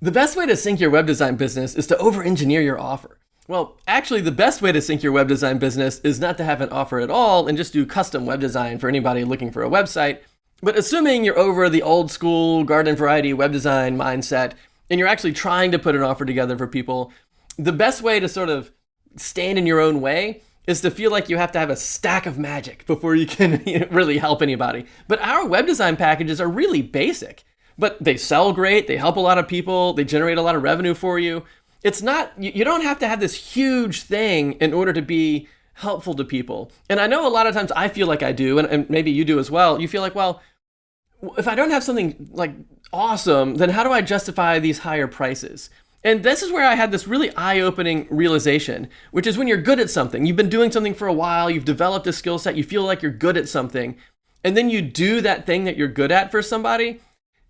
The best way to sync your web design business is to over-engineer your offer. Well, actually, the best way to sync your web design business is not to have an offer at all and just do custom web design for anybody looking for a website. But assuming you're over the old school garden variety web design mindset and you're actually trying to put an offer together for people, the best way to sort of stand in your own way is to feel like you have to have a stack of magic before you can really help anybody. But our web design packages are really basic, but they sell great, they help a lot of people, they generate a lot of revenue for you. It's not, you don't have to have this huge thing in order to be helpful to people. And I know a lot of times I feel like I do, and maybe you do as well. You feel like, well, if I don't have something like awesome, then how do I justify these higher prices? And this is where I had this really eye-opening realization, which is when you're good at something, you've been doing something for a while, you've developed a skill set, you feel like you're good at something, and then you do that thing that you're good at for somebody,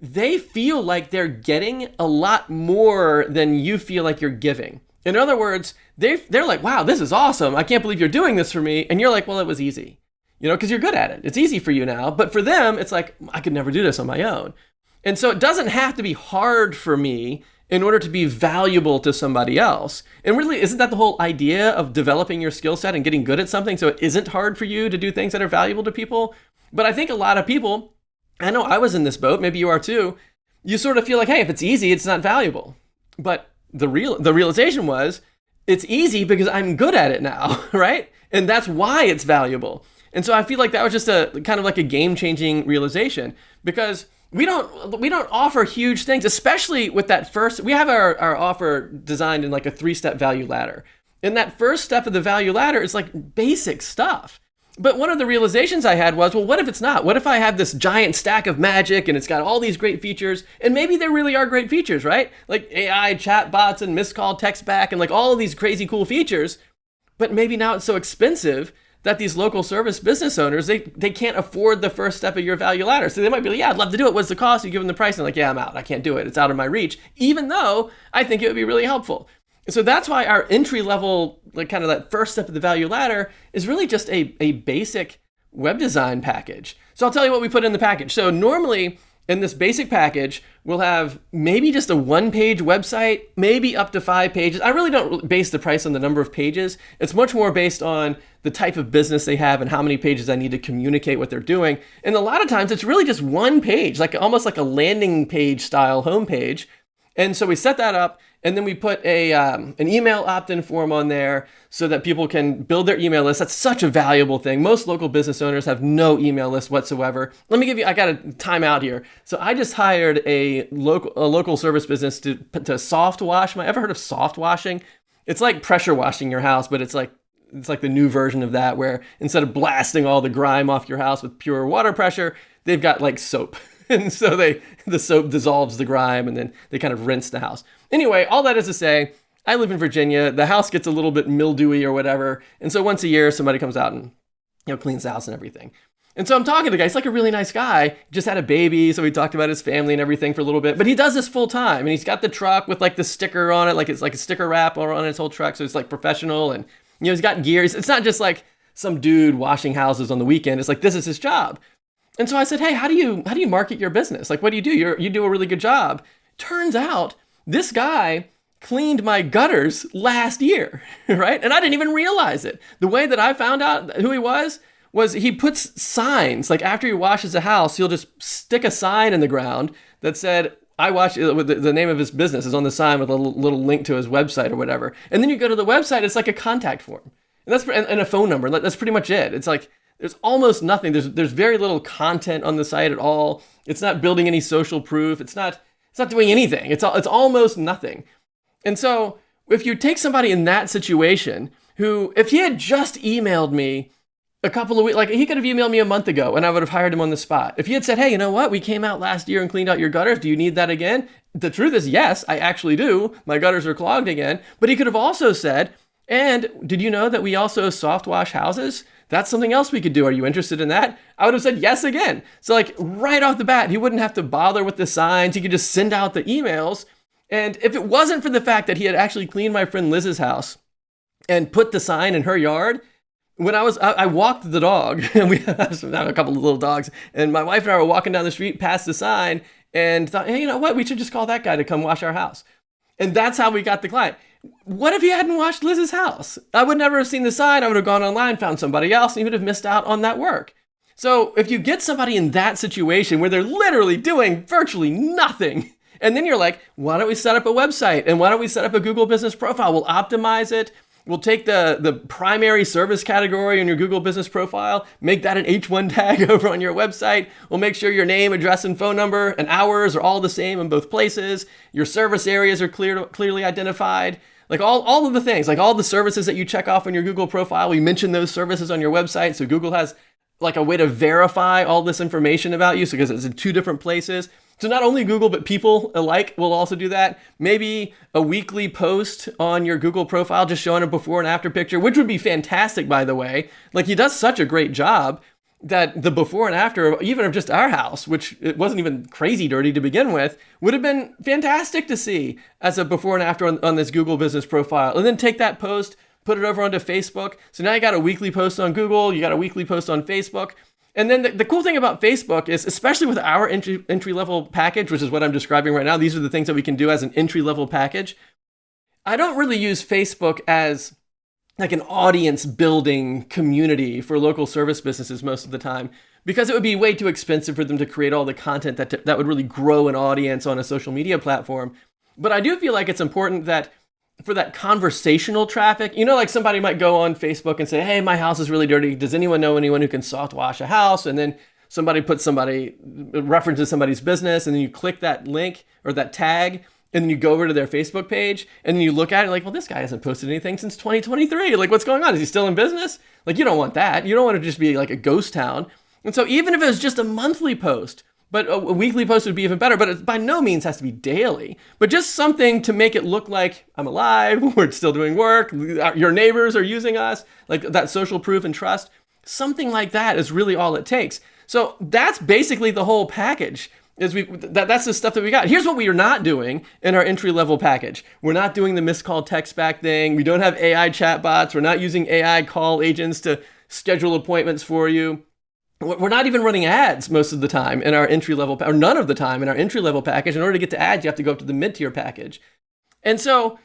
they feel like they're getting a lot more than you feel like you're giving. In other words, they're like, wow, this is awesome. I can't believe you're doing this for me. And you're like, well, it was easy, because you're good at it. It's easy for you now. But for them, it's like, I could never do this on my own. And so it doesn't have to be hard for me in order to be valuable to somebody else. And really, isn't that the whole idea of developing your skill set and getting good at something so it isn't hard for you to do things that are valuable to people? But I think a lot of people, I know I was in this boat, maybe you are too, you sort of feel like, hey, if it's easy, it's not valuable. But the realization was, it's easy because I'm good at it now, right? And that's why it's valuable. And so I feel like that was just a kind of like a game-changing realization, because we don't offer huge things, especially with that first, we have our offer designed in like a 3-step value ladder. And that first step of the value ladder is like basic stuff. But one of the realizations I had was, well, what if it's not? What if I have this giant stack of magic and it's got all these great features, and maybe there really are great features, right? Like AI chatbots and missed call text back and like all of these crazy cool features, but maybe now it's so expensive that these local service business owners, they can't afford the first step of your value ladder. So they might be like, yeah, I'd love to do it. What's the cost? You give them the price and like, yeah, I'm out. I can't do it. It's out of my reach, even though I think it would be really helpful. So that's why our entry level, like kind of that first step of the value ladder is really just a basic web design package. So I'll tell you what we put in the package. So normally in this basic package, we'll have maybe just a 1-page website, maybe up to 5 pages. I really don't base the price on the number of pages. It's much more based on the type of business they have and how many pages I need to communicate what they're doing. And a lot of times it's really just 1 page, like almost like a landing page style homepage. And so we set that up, and then we put an email opt-in form on there so that people can build their email list. That's such a valuable thing. Most local business owners have no email list whatsoever. Let me give you, I got a time out here. So I just hired a local service business to soft wash ever heard of soft washing? It's like pressure washing your house, but it's like the new version of that, where instead of blasting all the grime off your house with pure water pressure, they've got like soap. And so the soap dissolves the grime and then they kind of rinse the house. Anyway, all that is to say, I live in Virginia. The house gets a little bit mildewy or whatever. And so once a year, somebody comes out and cleans the house and everything. And so I'm talking to the guy. He's like a really nice guy. Just had a baby. So we talked about his family and everything for a little bit. But he does this full time. And he's got the truck with like the sticker on it. Like it's like a sticker wrap on his whole truck. So it's like professional. And he's got gears. It's not just like some dude washing houses on the weekend. It's like, this is his job. And so I said, hey, how do you market your business? Like, what do? You do a really good job. Turns out this guy cleaned my gutters last year, right? And I didn't even realize it. The way that I found out who he was he puts signs. Like after he washes a house, he'll just stick a sign in the ground that said, I watch, with the name of his business is on the sign with a little link to his website or whatever. And then you go to the website, it's like a contact form. And a phone number. That's pretty much it. It's like, there's almost nothing. There's very little content on the site at all. It's not building any social proof. It's not doing anything. It's almost nothing. And so if you take somebody in that situation who, if he had just emailed me a couple of weeks, like he could have emailed me a month ago and I would have hired him on the spot. If he had said, hey, you know what? We came out last year and cleaned out your gutters. Do you need that again? The truth is, yes, I actually do. My gutters are clogged again. But he could have also said, and did you know that we also soft wash houses? That's something else we could do. Are you interested in that? I would have said yes again. So like right off the bat, he wouldn't have to bother with the signs. He could just send out the emails. And if it wasn't for the fact that he had actually cleaned my friend Liz's house and put the sign in her yard, when I walked the dog, and we have a couple of little dogs, and my wife and I were walking down the street past the sign, and thought, hey, you know what? We should just call that guy to come wash our house. And that's how we got the client. What if he hadn't washed Liz's house? I would never have seen the sign. I would have gone online, found somebody else, and he would have missed out on that work. So if you get somebody in that situation where they're literally doing virtually nothing, and then you're like, why don't we set up a website? And why don't we set up a Google Business Profile? We'll optimize it. We'll take the primary service category in your Google Business Profile, make that an H1 tag over on your website. We'll make sure your name, address, and phone number and hours are all the same in both places. Your service areas are clearly identified. Like all of the things, like all the services that you check off on your Google profile, we mention those services on your website. So Google has like a way to verify all this information about you. So because it's in two different places. So not only Google, but people alike will also do that. Maybe a weekly post on your Google profile, just showing a before and after picture, which would be fantastic, by the way. Like he does such a great job that the before and after, even of just our house, which it wasn't even crazy dirty to begin with, would have been fantastic to see as a before and after on this Google Business Profile. And then take that post, put it over onto Facebook. So now you got a weekly post on Google, you got a weekly post on Facebook. And then the cool thing about Facebook is, especially with our entry-level package, which is what I'm describing right now, these are the things that we can do as an entry-level package. I don't really use Facebook as like an audience building community for local service businesses most of the time, because it would be way too expensive for them to create all the content that would really grow an audience on a social media platform. But I do feel like it's important that for that conversational traffic, you know, like somebody might go on Facebook and say, hey, my house is really dirty. Does anyone know anyone who can soft wash a house? And then somebody references somebody's business, and then you click that link or that tag, and then you go over to their Facebook page, and then you look at it like, well, this guy hasn't posted anything since 2023. Like, what's going on? Is he still in business? Like, you don't want that. You don't want to just be like a ghost town. And so even if it was just a monthly post, but a weekly post would be even better, but it by no means has to be daily, but just something to make it look like I'm alive, we're still doing work, your neighbors are using us, like that social proof and trust. Something like that is really all it takes. So that's basically the whole package. That's the stuff that we got. Here's what we are not doing in our entry-level package. We're not doing the missed call text back thing. We don't have AI chatbots. We're not using AI call agents to schedule appointments for you. We're not even running ads most of the time in our entry-level, or none of the time in our entry-level package. In order to get to ads, you have to go up to the mid-tier package. And so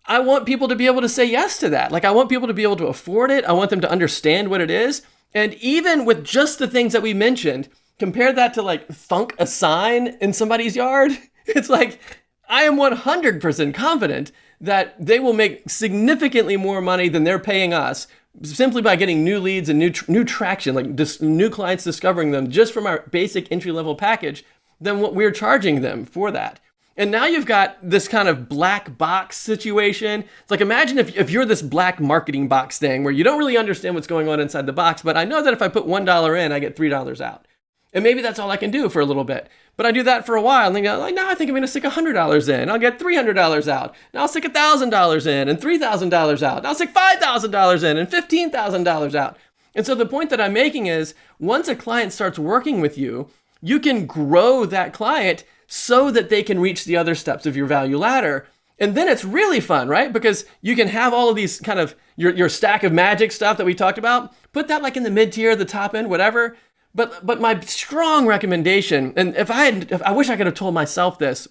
I want people to be able to say yes to that. Like I want people to be able to afford it. I want them to understand what it is. And even with just the things that we mentioned, compare that to like thunk a sign in somebody's yard. It's like, I am 100% confident that they will make significantly more money than they're paying us simply by getting new leads and new traction, like new clients discovering them just from our basic entry-level package than what we're charging them for that. And now you've got this kind of black box situation. It's like, imagine if you're this black marketing box thing where you don't really understand what's going on inside the box, but I know that if I put $1 in, I get $3 out. And maybe that's all I can do for a little bit. But I do that for a while, and then you're like, now I think I'm going to stick $100 in. I'll get $300 out. Now I'll stick $1,000 in and $3,000 out. Now I'll stick $5,000 in and $15,000 out. And so the point that I'm making is, once a client starts working with you, you can grow that client so that they can reach the other steps of your value ladder. And then it's really fun, right? Because you can have all of these kind of your stack of magic stuff that we talked about, put that like in the mid-tier, the top end, whatever. But my strong recommendation, and if I wish I could have told myself this,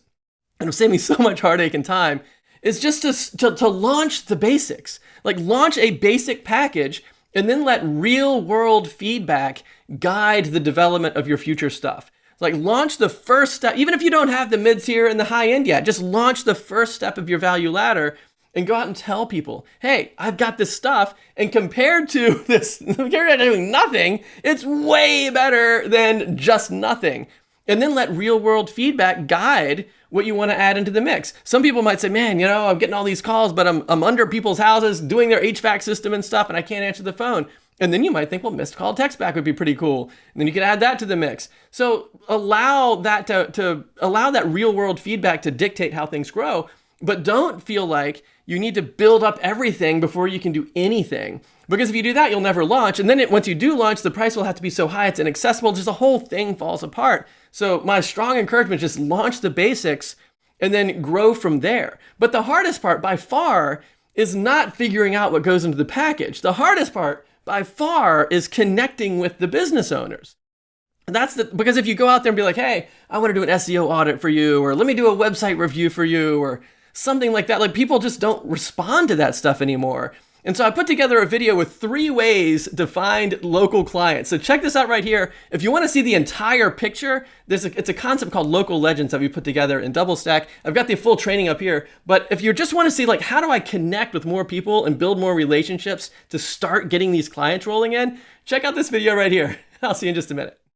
and it would save me so much heartache and time, is just to launch the basics. Like launch a basic package and then let real world feedback guide the development of your future stuff. Like launch the first step, even if you don't have the mid-tier and the high end yet, just launch the first step of your value ladder and go out and tell people, hey, I've got this stuff, and compared to doing nothing, it's way better than just nothing. And then let real world feedback guide what you want to add into the mix. Some people might say, man, you know, I'm getting all these calls, but I'm under people's houses doing their HVAC system and stuff, and I can't answer the phone. And then you might think, well, missed call text back would be pretty cool. And then you can add that to the mix. So allow that to allow that real world feedback to dictate how things grow, but don't feel like you need to build up everything before you can do anything. Because if you do that, you'll never launch. And then once you do launch, the price will have to be so high it's inaccessible. Just the whole thing falls apart. So my strong encouragement is just launch the basics and then grow from there. But the hardest part by far is not figuring out what goes into the package. The hardest part by far is connecting with the business owners. Because if you go out there and be like, hey, I want to do an SEO audit for you, or let me do a website review for you, or something like that, like people just don't respond to that stuff anymore. And so I put together a video with 3 ways to find local clients. So check this out right here. If you want to see the entire picture, it's a concept called local legends that we put together in DoubleStack. I've got the full training up here. But if you just want to see like how do I connect with more people and build more relationships to start getting these clients rolling in, check out this video right here. I'll see you in just a minute.